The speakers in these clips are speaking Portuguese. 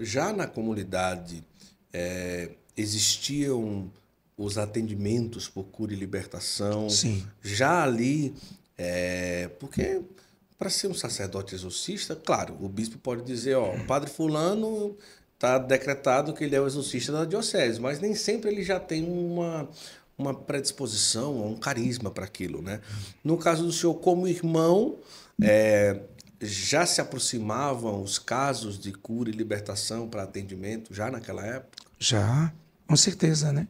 já na comunidade existiam os atendimentos por cura e libertação. Sim. Já ali, porque para ser um sacerdote exorcista, claro, o bispo pode dizer, ó, o padre fulano está decretado que ele é o exorcista da diocese, mas nem sempre ele já tem uma predisposição, um carisma para aquilo, né? No caso do senhor, como irmão, já se aproximavam os casos de cura e libertação para atendimento já naquela época? Já, com certeza, né?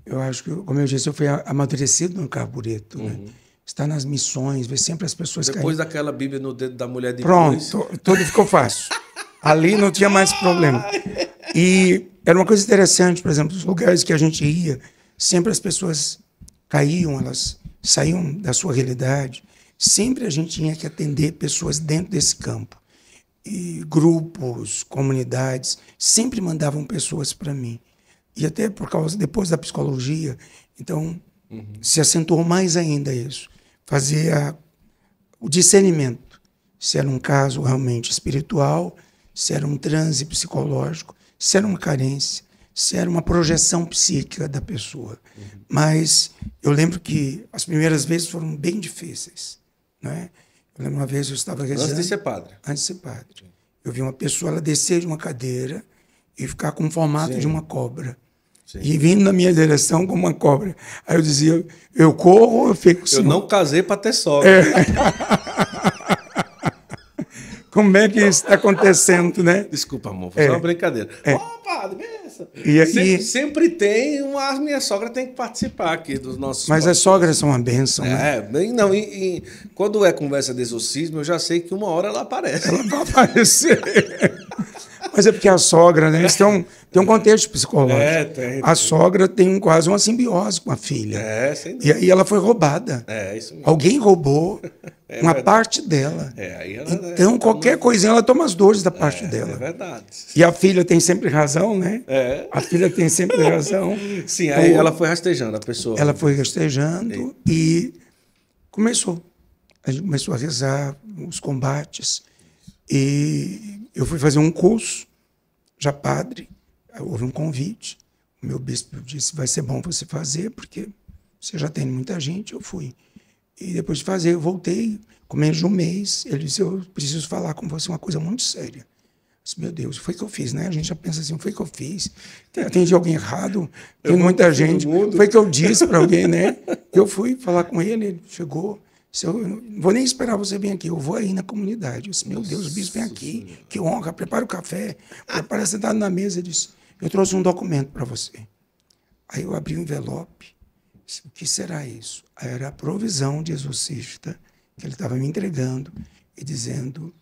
Eu acho que, como eu disse, eu fui amadurecido no carbureto, né? Estar nas missões, ver sempre as pessoas Depois caindo. daquela Bíblia no dedo da mulher de Pronto, cruz. tudo ficou fácil. Ali não tinha mais problema. E era uma coisa interessante, por exemplo, os lugares que a gente ia, sempre as pessoas caíam, elas saíam da sua realidade. Sempre a gente tinha que atender pessoas dentro desse campo. E grupos, comunidades, sempre mandavam pessoas para mim. E até por causa, depois da psicologia, então, se acentuou mais ainda isso. Fazer o discernimento, se era um caso realmente espiritual, se era um transe psicológico, se era uma carência, se era uma projeção psíquica da pessoa. Mas eu lembro que as primeiras vezes foram bem difíceis, né? Eu lembro uma vez eu estava rezando... Antes de ser padre? Antes de ser padre. Eu vi uma pessoa ela descer de uma cadeira e ficar com o formato de uma cobra. Sim. E vindo na minha direção como uma cobra. Aí eu dizia, eu corro ou eu fico? Eu não casei para ter sogra. Como é que isso está acontecendo, né? Desculpa, amor, foi só uma brincadeira. Padre, benção. Sempre tem, a minha sogra tem que participar aqui dos nossos... Mas as sogras são uma bênção, né? Não, quando é conversa de exorcismo, eu já sei que uma hora ela aparece. Ela vai aparecer. Mas é porque a sogra, né? Eles tem um contexto psicológico. A sogra tem quase uma simbiose com a filha. Sem dúvida. E aí ela foi roubada. Isso mesmo. Alguém roubou uma parte dela. Aí ela, então, qualquer coisinha, ela toma as dores da parte dela. É verdade. E a filha tem sempre razão, né? A filha tem sempre razão. Sim, aí ela foi rastejando a pessoa. Ela foi rastejando e começou. A gente começou a rezar os combates. E eu fui fazer um curso, já padre, houve um convite. O meu bispo disse, vai ser bom você fazer, porque você já tem muita gente, eu fui. E depois de fazer, eu voltei, com menos de um mês, ele disse, eu preciso falar com você uma coisa muito séria. Eu disse, meu Deus, foi o que eu fiz, né? A gente já pensa assim, foi o que eu fiz. Atendi alguém errado, tem muita gente, foi o que eu disse para alguém, né? Eu fui falar com ele, ele chegou... Eu não vou nem esperar você vir aqui, eu vou aí na comunidade. Eu disse, meu Deus, o bispo vem aqui, que honra, prepara o café, prepara sentado na mesa. Ele disse, eu trouxe um documento para você. Aí eu abri o envelope, disse, o que será isso? Aí era a provisão de exorcista que ele estava me entregando e dizendo,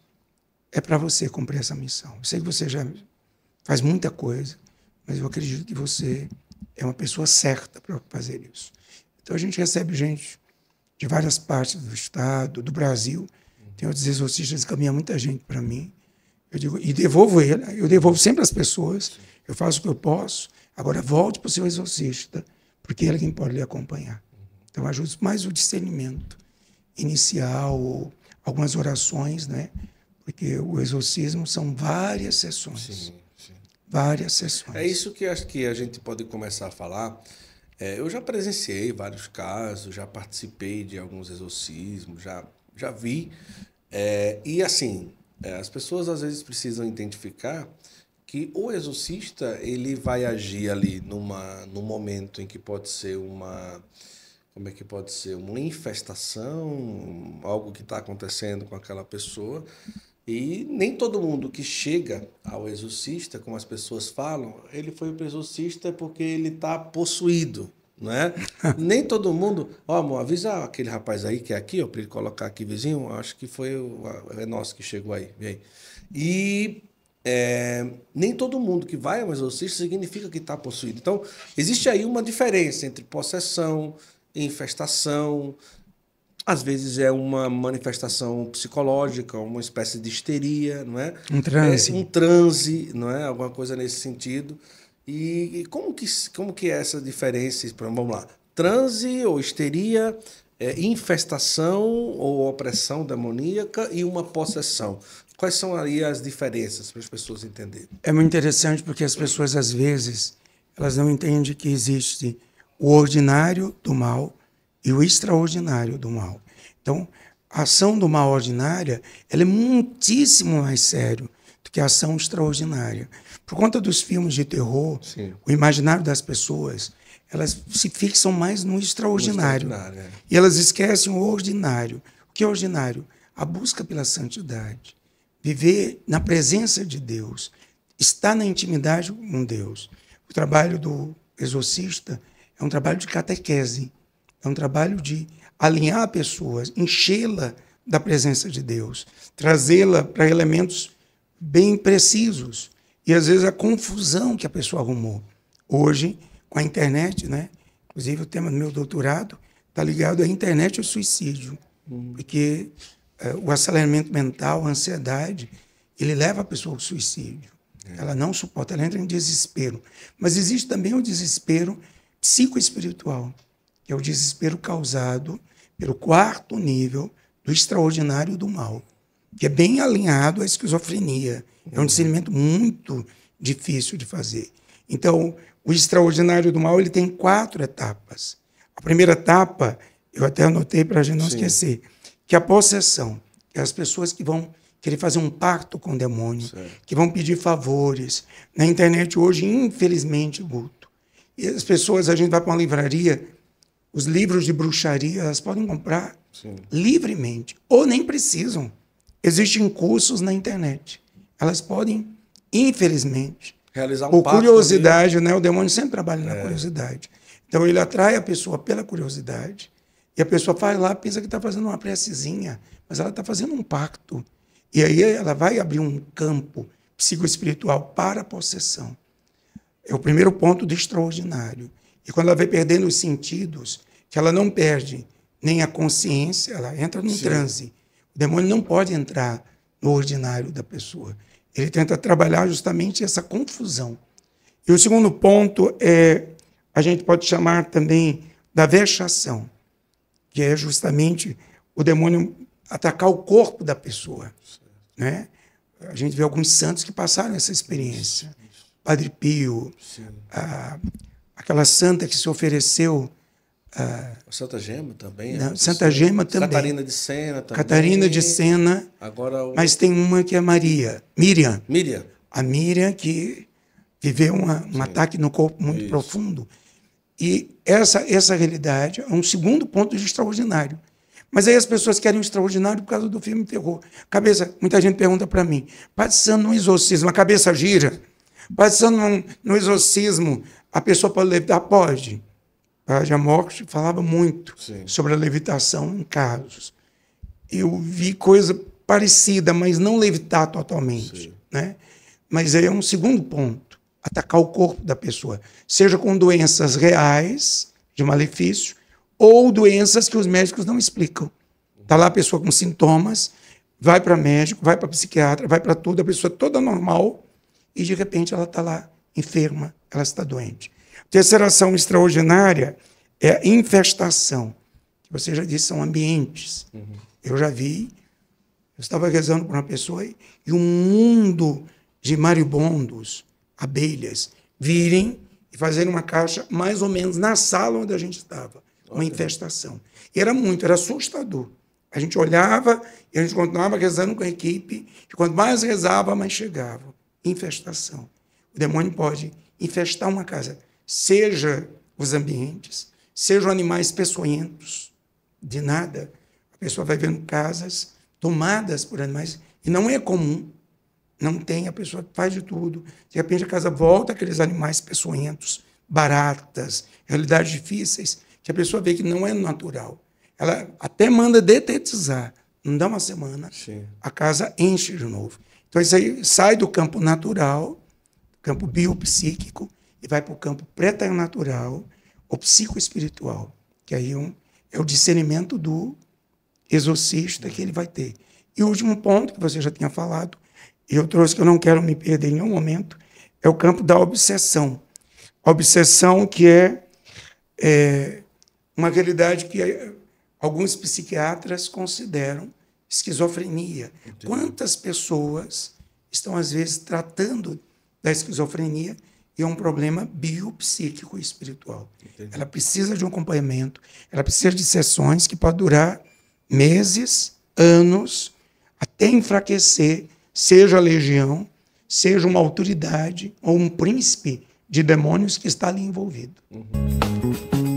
é para você cumprir essa missão. Eu sei que você já faz muita coisa, mas eu acredito que você é uma pessoa certa para fazer isso. Então a gente recebe gente de várias partes do estado, do Brasil. Tem outros exorcistas que caminham muita gente para mim. Eu digo, e devolvo ele, eu devolvo sempre as pessoas, eu faço o que eu posso, agora volte para o seu exorcista, porque ele é quem pode lhe acompanhar. Então, ajudo mais o discernimento inicial, algumas orações, né? Porque o exorcismo são várias sessões. Sim. Várias sessões. É isso que acho que a gente pode começar a falar. Eu já presenciei vários casos, já participei de alguns exorcismos, já vi. E assim, as pessoas às vezes precisam identificar que o exorcista ele vai agir ali num momento em que pode ser uma infestação, algo que está acontecendo com aquela pessoa. E nem todo mundo que chega ao exorcista, como as pessoas falam, ele foi para o exorcista porque ele está possuído, não é? Nem todo mundo... amor, avisa aquele rapaz aí que é aqui, para ele colocar aqui vizinho, acho que é nosso que chegou aí. Vem aí. E nem todo mundo que vai ao exorcista significa que está possuído. Então, existe aí uma diferença entre possessão, infestação... Às vezes é uma manifestação psicológica, uma espécie de histeria, não é? Um transe. Um transe, não é? Alguma coisa nesse sentido. E como que é essa diferença? Vamos lá. Transe ou histeria, infestação ou opressão demoníaca e uma possessão. Quais são aí as diferenças para as pessoas entenderem? É muito interessante porque as pessoas, às vezes, elas não entendem que existe o ordinário do mal e o extraordinário do mal. Então, a ação do mal ordinária, ela é muitíssimo mais sério do que a ação extraordinária. Por conta dos filmes de terror, Sim. o imaginário das pessoas, elas se fixam mais no extraordinário. É. E elas esquecem o ordinário. O que é ordinário? A busca pela santidade. Viver na presença de Deus. Estar na intimidade com Deus. O trabalho do exorcista é um trabalho de catequese. É um trabalho de alinhar a pessoa, enchê-la da presença de Deus, trazê-la para elementos bem precisos. E, às vezes, a confusão que a pessoa arrumou. Hoje, com a internet, né? Inclusive, o tema do meu doutorado está ligado à internet e ao suicídio. Porque o aceleramento mental, a ansiedade, ele leva a pessoa ao suicídio. Ela não suporta, ela entra em desespero. Mas existe também o desespero psicoespiritual, que é o desespero causado pelo quarto nível do extraordinário do mal, que é bem alinhado à esquizofrenia. É um discernimento muito difícil de fazer. Então, o extraordinário do mal ele tem 4 etapas. A primeira etapa, eu até anotei para a gente não esquecer, que é a possessão, que é as pessoas que vão querer fazer um pacto com o demônio, que vão pedir favores. Na internet hoje, infelizmente, Guto, e as pessoas, a gente vai para uma livraria, os livros de bruxaria, elas podem comprar livremente, ou nem precisam. Existem cursos na internet. Elas podem, infelizmente, realizar um por pacto curiosidade, né? O demônio sempre trabalha na curiosidade. Então, ele atrai a pessoa pela curiosidade, e a pessoa vai lá, pensa que está fazendo uma precezinha, mas ela está fazendo um pacto. E aí ela vai abrir um campo psicoespiritual para a possessão. É o primeiro ponto do extraordinário. E quando ela vai perdendo os sentidos, que ela não perde nem a consciência, ela entra num transe. O demônio não pode entrar no ordinário da pessoa. Ele tenta trabalhar justamente essa confusão. E o segundo ponto é, a gente pode chamar também da vexação, que é justamente o demônio atacar o corpo da pessoa. Né? A gente vê alguns santos que passaram essa experiência. Padre Pio, aquela santa que se ofereceu... Santa Gema também. Não, Santa Gema também. Catarina de Sena também. Catarina de Sena. Agora mas tem uma que é Miriam. Miriam. A Miriam que viveu um ataque no corpo muito profundo. E essa realidade é um segundo ponto de extraordinário. Mas aí as pessoas querem o extraordinário por causa do filme terror. Muita gente pergunta para mim, passando no exorcismo, a cabeça gira? Passando no exorcismo, a pessoa pode levitar? Pode. A Padre Amorte falava muito sobre a levitação em casos. Eu vi coisa parecida, mas não levitar totalmente. Né? Mas aí é um segundo ponto, atacar o corpo da pessoa, seja com doenças reais, de malefício, ou doenças que os médicos não explicam. Está lá a pessoa com sintomas, vai para médico, vai para psiquiatra, vai para tudo, a pessoa toda normal, e de repente ela está lá enferma, ela está doente. Terceira ação extraordinária é a infestação, que você já disse, são ambientes. Eu já vi, eu estava rezando por uma pessoa e um mundo de maribondos, abelhas, virem e fazerem uma caixa mais ou menos na sala onde a gente estava. Uma infestação. E era assustador. A gente olhava e a gente continuava rezando com a equipe, e quanto mais rezava, mais chegava. Infestação. O demônio pode infestar uma casa, seja os ambientes, sejam animais peçonhentos, de nada. A pessoa vai vendo casas tomadas por animais, e não é comum. Não tem, a pessoa faz de tudo. De repente a casa volta àqueles animais peçonhentos, baratas, realidades difíceis, que a pessoa vê que não é natural. Ela até manda detetizar. Não dá uma semana, a casa enche de novo. Então, isso aí sai do campo natural, campo biopsíquico, e vai para o campo preternatural, ou psicoespiritual, que aí é o discernimento do exorcista que ele vai ter. E o último ponto, que você já tinha falado, e eu trouxe que eu não quero me perder em nenhum momento, é o campo da obsessão. A obsessão que é uma realidade que alguns psiquiatras consideram esquizofrenia. Entendi. Quantas pessoas estão, às vezes, tratando da esquizofrenia e é um problema biopsíquico e espiritual. Entendi. Ela precisa de um acompanhamento, ela precisa de sessões que podem durar meses, anos, até enfraquecer, seja a legião, seja uma autoridade ou um príncipe de demônios que está ali envolvido. Uhum.